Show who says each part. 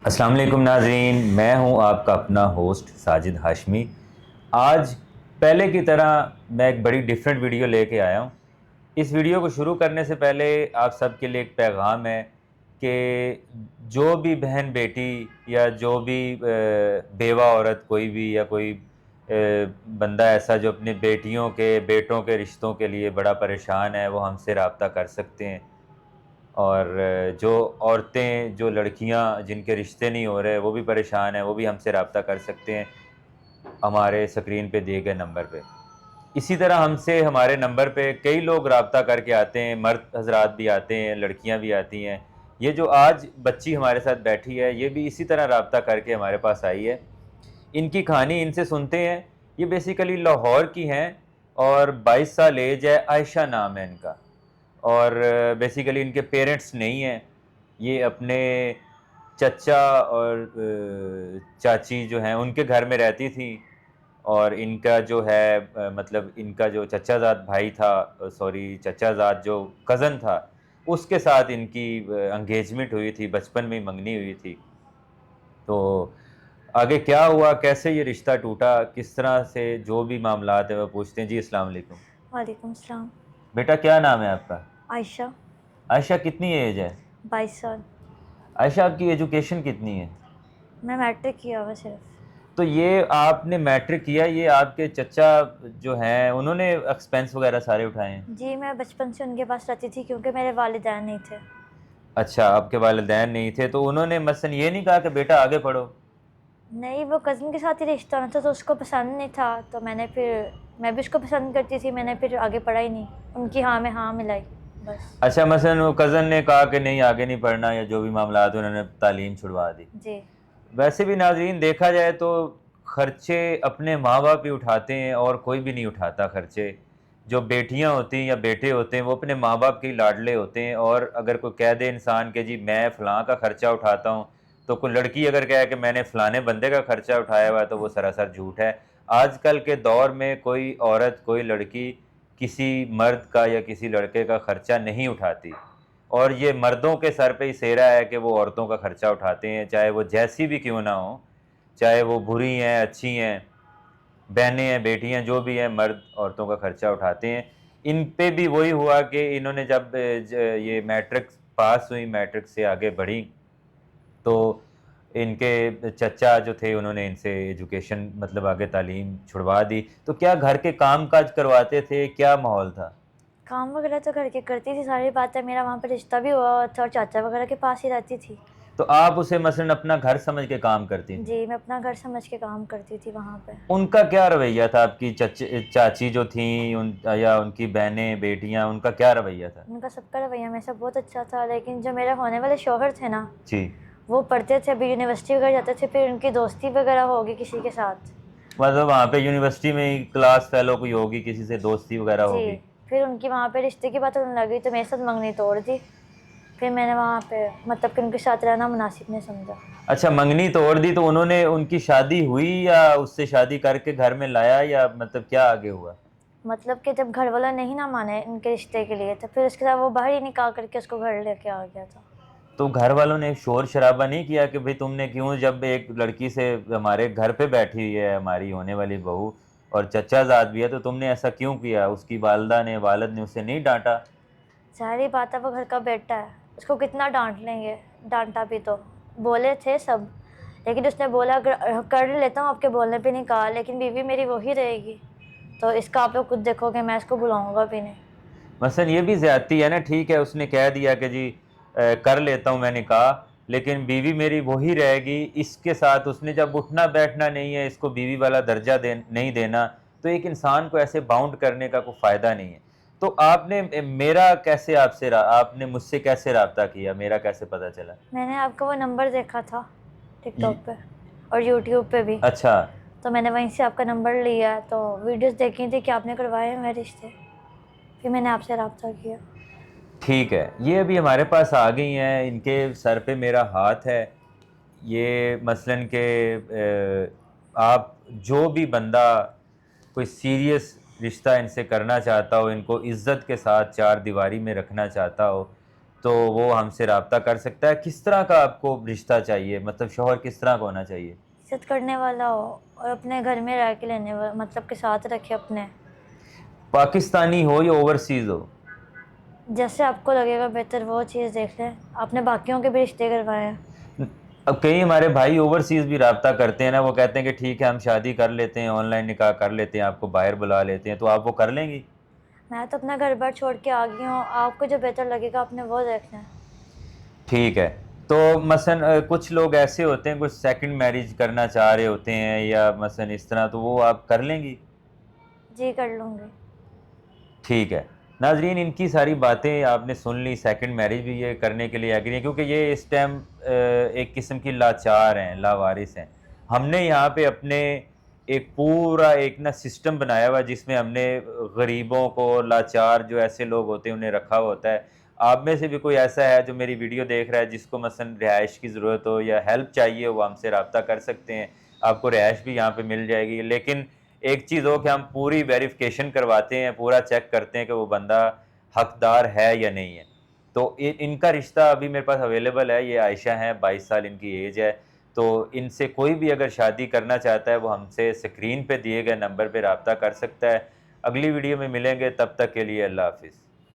Speaker 1: السلام علیکم ناظرین، میں ہوں آپ کا اپنا ہوسٹ ساجد ہاشمی۔ آج پہلے کی طرح میں ایک بڑی ڈیفرنٹ ویڈیو لے کے آیا ہوں۔ اس ویڈیو کو شروع کرنے سے پہلے آپ سب کے لیے ایک پیغام ہے کہ جو بھی بہن بیٹی یا جو بھی بیوہ عورت کوئی بھی یا کوئی بندہ ایسا جو اپنی بیٹیوں کے بیٹوں کے رشتوں کے لیے بڑا پریشان ہے، وہ ہم سے رابطہ کر سکتے ہیں۔ اور جو عورتیں جو لڑکیاں جن کے رشتے نہیں ہو رہے وہ بھی پریشان ہیں، وہ بھی ہم سے رابطہ کر سکتے ہیں ہمارے اسکرین پہ دیے گئے نمبر پہ۔ اسی طرح ہم سے ہمارے نمبر پہ کئی لوگ رابطہ کر کے آتے ہیں، مرد حضرات بھی آتے ہیں، لڑکیاں بھی آتی ہیں۔ یہ جو آج بچی ہمارے ساتھ بیٹھی ہے یہ بھی اسی طرح رابطہ کر کے ہمارے پاس آئی ہے۔ ان کی کہانی ان سے سنتے ہیں۔ یہ بیسیکلی لاہور کی ہیں اور 22 سال ایج ہے، عائشہ نام ہے ان کا، اور بیسیکلی ان کے پیرنٹس نہیں ہیں۔ یہ اپنے چچا اور چاچی جو ہیں ان کے گھر میں رہتی تھی، اور ان کا جو ہے مطلب ان کا جو چچا زاد بھائی تھا، چچا زاد جو کزن تھا، اس کے ساتھ ان کی انگیجمنٹ ہوئی تھی، بچپن میں منگنی ہوئی تھی۔ تو آگے کیا ہوا، کیسے یہ رشتہ ٹوٹا، کس طرح سے جو بھی معاملات ہیں وہ پوچھتے ہیں۔ جی السلام علیکم۔
Speaker 2: وعلیکم السلام۔
Speaker 1: بیٹا کیا نام ہے آپ کا؟
Speaker 2: عائشہ،
Speaker 1: عائشہ کتنی ایج ہے؟
Speaker 2: 22 سال۔
Speaker 1: عائشہ آپ کی ایجوکیشن کتنی ہے؟
Speaker 2: میں میٹرک کیا ہوا صرف۔
Speaker 1: تو یہ آپ نے میٹرک کیا، یہ آپ کے چچا جو ہیں انہوں نے ایکسپینس وغیرہ سارے اٹھائے ہیں؟
Speaker 2: جی میں بچپن سے ان کے پاس رہتی تھی کیونکہ میرے والدین نہیں تھے۔
Speaker 1: اچھا، آپ کے والدین نہیں تھے تو انہوں نے مثلا یہ نہیں کہا کہ بیٹا آگے پڑھو؟
Speaker 2: نہیں، وہ کزن کے ساتھ ہی رشتہ ہونا تھا تو اس کو پسند نہیں تھا، تو میں بھی اس کو پسند کرتی تھی، میں نے پھر آگے پڑھا ہی نہیں، ان کی ہاں میں ہاں ملائی بس۔
Speaker 1: اچھا، مثلا وہ کزن نے کہا کہ نہیں آگے نہیں پڑھنا یا جو بھی معاملات انہوں نے تعلیم چھڑوا دی۔
Speaker 2: جی
Speaker 1: ویسے بھی ناظرین دیکھا جائے تو خرچے اپنے ماں باپ ہی اٹھاتے ہیں اور کوئی بھی نہیں اٹھاتا خرچے۔ جو بیٹیاں ہوتی ہیں یا بیٹے ہوتے ہیں وہ اپنے ماں باپ کے لاڈلے ہوتے ہیں، اور اگر کوئی کہہ دے انسان کہ جی میں فلاں کا خرچہ اٹھاتا ہوں، تو کوئی لڑکی اگر کہے کہ میں نے فلانے بندے کا خرچہ اٹھایا ہوا ہے تو وہ سراسر جھوٹ ہے۔ آج کل کے دور میں کوئی عورت کوئی لڑکی کسی مرد کا یا کسی لڑکے کا خرچہ نہیں اٹھاتی، اور یہ مردوں کے سر پہ ہی سیرا ہے کہ وہ عورتوں کا خرچہ اٹھاتے ہیں، چاہے وہ جیسی بھی کیوں نہ ہوں، چاہے وہ بری ہیں اچھی ہیں، بہنیں ہیں بیٹیاں جو بھی ہیں، مرد عورتوں کا خرچہ اٹھاتے ہیں۔ ان پہ بھی وہی ہوا کہ انہوں نے جب یہ میٹرک پاس ہوئی، میٹرک سے آگے بڑھی، تو ان کے چچا جو تھے انہوں نے ان سے ایجوکیشن مطلب آگے تعلیم چھڑوا دی۔ تو کیا گھر کے کام کاج کرواتے تھے، کیا ماحول تھا؟
Speaker 2: کام وغیرہ تو گھر کے کرتی تھی، ساری باتیں، میرا وہاں پہ رشتہ بھی ہوا تھا اور چاچا وغیرہ کے پاس ہی رہتی تھی۔
Speaker 1: تو آپ اسے مثلا اپنا گھر سمجھ کے کام کرتی تھیں؟
Speaker 2: جی میں اپنا گھر سمجھ کے کام کرتی تھی وہاں پہ۔
Speaker 1: ان کا کیا رویہ تھا؟ آپ کی چاچی جو تھیں یا ان کی بہنیں بیٹیاں، ان کا کیا رویہ تھا؟
Speaker 2: ان کا سب کا رویہ میرے سے بہت اچھا تھا، لیکن جو میرے ہونے والے شوہر تھے نا،
Speaker 1: جی،
Speaker 2: وہ پڑھتے تھے، ابھی یونیورسٹی وغیرہ جاتے تھے، پھر ان کی دوستی وغیرہ ہوگی کسی کے ساتھ۔
Speaker 1: مطلب وہاں پہ یونیورسٹی میں ہی کلاس فیلو کوئی ہوگی، کسی سے دوستی وغیرہ ہوگی؟
Speaker 2: جی پھر ان کی وہاں پہ رشتے کی بات ہونے لگی تو میرے ساتھ منگنی توڑ دی، پھر میں نے وہاں پہ مطلب کہ ان کے ساتھ رہنا مناسب نہیں سمجھا۔
Speaker 1: اچھا، منگنی توڑ دی تو انہوں نے ان کی شادی ہوئی یا اس سے شادی کر کے گھر میں لایا، یا مطلب کیا آگے ہوا؟
Speaker 2: مطلب کہ جب گھر والوں نے ہی نہ مانے ان کے رشتے کے لیے تو پھر اس کے ساتھ وہ باہر ہی نکاح کر کے اس کو گھر لے کے آ گیا تھا۔
Speaker 1: تو گھر والوں نے شور شرابہ نہیں کیا کہ بھئی تم نے کیوں، جب ایک لڑکی سے ہمارے گھر پہ بیٹھی ہوئی ہے ہماری ہونے والی بہو اور چچا زاد بھی ہے، تو تم نے ایسا کیوں کیا؟ اس کی والدہ نے والد نے اسے نہیں ڈانٹا؟
Speaker 2: ظاہری بات ہے وہ گھر کا بیٹا ہے، اس کو کتنا ڈانٹ لیں گے، ڈانٹا بھی تو بولے تھے سب، لیکن اس نے بولا اگر کر لیتا ہوں آپ کے بولنے پہ نہیں کہا، لیکن بیوی میری وہی رہے گی، تو اس کا آپ لوگ خود دیکھو کہ میں اس کو بلاؤں گا بھی نہیں۔
Speaker 1: مثلا یہ بھی زیادتی ہے نا، ٹھیک ہے اس نے کہہ دیا کہ جی کر لیتا ہوں میں نے کہا، لیکن بیوی میری وہی رہے گی، اس کے ساتھ اس نے جب اٹھنا بیٹھنا نہیں ہے، اس کو بیوی والا درجہ نہیں دینا، تو ایک انسان کو ایسے باؤنڈ کرنے کا کوئی فائدہ نہیں ہے۔ تو آپ نے میرا کیسے آپ نے مجھ سے کیسے رابطہ کیا، میرا کیسے پتہ چلا؟
Speaker 2: میں نے آپ کا وہ نمبر دیکھا تھا ٹک ٹاک پہ اور یوٹیوب پہ بھی،
Speaker 1: اچھا،
Speaker 2: تو میں نے وہیں سے آپ کا نمبر لیا، تو ویڈیوز دیکھی تھی کہ آپ نے کروائے ہوئے رشتے، پھر میں نے آپ سے رابطہ کیا۔
Speaker 1: ٹھیک ہے، یہ ابھی ہمارے پاس آ گئی ہیں، ان کے سر پہ میرا ہاتھ ہے۔ یہ مثلاً کہ آپ جو بھی بندہ کوئی سیریس رشتہ ان سے کرنا چاہتا ہو، ان کو عزت کے ساتھ چار دیواری میں رکھنا چاہتا ہو، تو وہ ہم سے رابطہ کر سکتا ہے. کس طرح کا آپ کو رشتہ چاہیے, مطلب شوہر کس طرح کا ہونا چاہیے؟
Speaker 2: عزت کرنے والا ہو اور اپنے گھر میں رہ کے لینے والا, مطلب کے ساتھ رکھے اپنے.
Speaker 1: پاکستانی ہو یا اوورسیز ہو؟
Speaker 2: جیسے آپ کو لگے گا بہتر وہ چیز دیکھ لیں. آپ نے باقیوں کے بھی رشتے کروائے ہیں.
Speaker 1: اب کئی ہمارے بھائی اوورسیز بھی رابطہ کرتے ہیں نا, وہ کہتے ہیں کہ ٹھیک ہے ہم شادی کر لیتے ہیں, آن لائن نکاح کر لیتے ہیں, آپ کو باہر بلا لیتے ہیں, تو آپ وہ کر لیں گی؟
Speaker 2: میں تو اپنا گھر بار چھوڑ کے آ گئی ہوں, آپ کو جو بہتر لگے گا آپ نے وہ دیکھنا ہے.
Speaker 1: ٹھیک ہے. تو مثلا کچھ لوگ ایسے ہوتے ہیں, کچھ سیکنڈ میرج کرنا چاہ رہے ہوتے ہیں یا مثلا اس طرح, تو وہ آپ کر لیں گی؟
Speaker 2: جی کر لوں گی.
Speaker 1: ٹھیک ہے. ناظرین, ان کی ساری باتیں آپ نے سن لی. سیکنڈ میرج بھی یہ کرنے کے لیے ایگری ہیں, کیونکہ یہ اس ٹائم ایک قسم کی لاچار ہیں, لاوارث ہیں. ہم نے یہاں پہ اپنے ایک پورا ایک نا سسٹم بنایا ہوا جس میں ہم نے غریبوں کو, لاچار جو ایسے لوگ ہوتے ہیں انہیں رکھا ہوا ہوتا ہے. آپ میں سے بھی کوئی ایسا ہے جو میری ویڈیو دیکھ رہا ہے جس کو مثلا رہائش کی ضرورت ہو یا ہیلپ چاہیے, وہ ہم سے رابطہ کر سکتے ہیں. آپ کو رہائش بھی یہاں پہ مل جائے گی. لیکن ایک چیز ہو کہ ہم پوری ویریفیکیشن کرواتے ہیں, پورا چیک کرتے ہیں کہ وہ بندہ حقدار ہے یا نہیں ہے. تو ان کا رشتہ ابھی میرے پاس اویلیبل ہے. یہ عائشہ ہیں, 22 سال ان کی ایج ہے. تو ان سے کوئی بھی اگر شادی کرنا چاہتا ہے وہ ہم سے اسکرین پہ دیے گئے نمبر پہ رابطہ کر سکتا ہے. اگلی ویڈیو میں ملیں گے, تب تک کے لیے اللہ حافظ.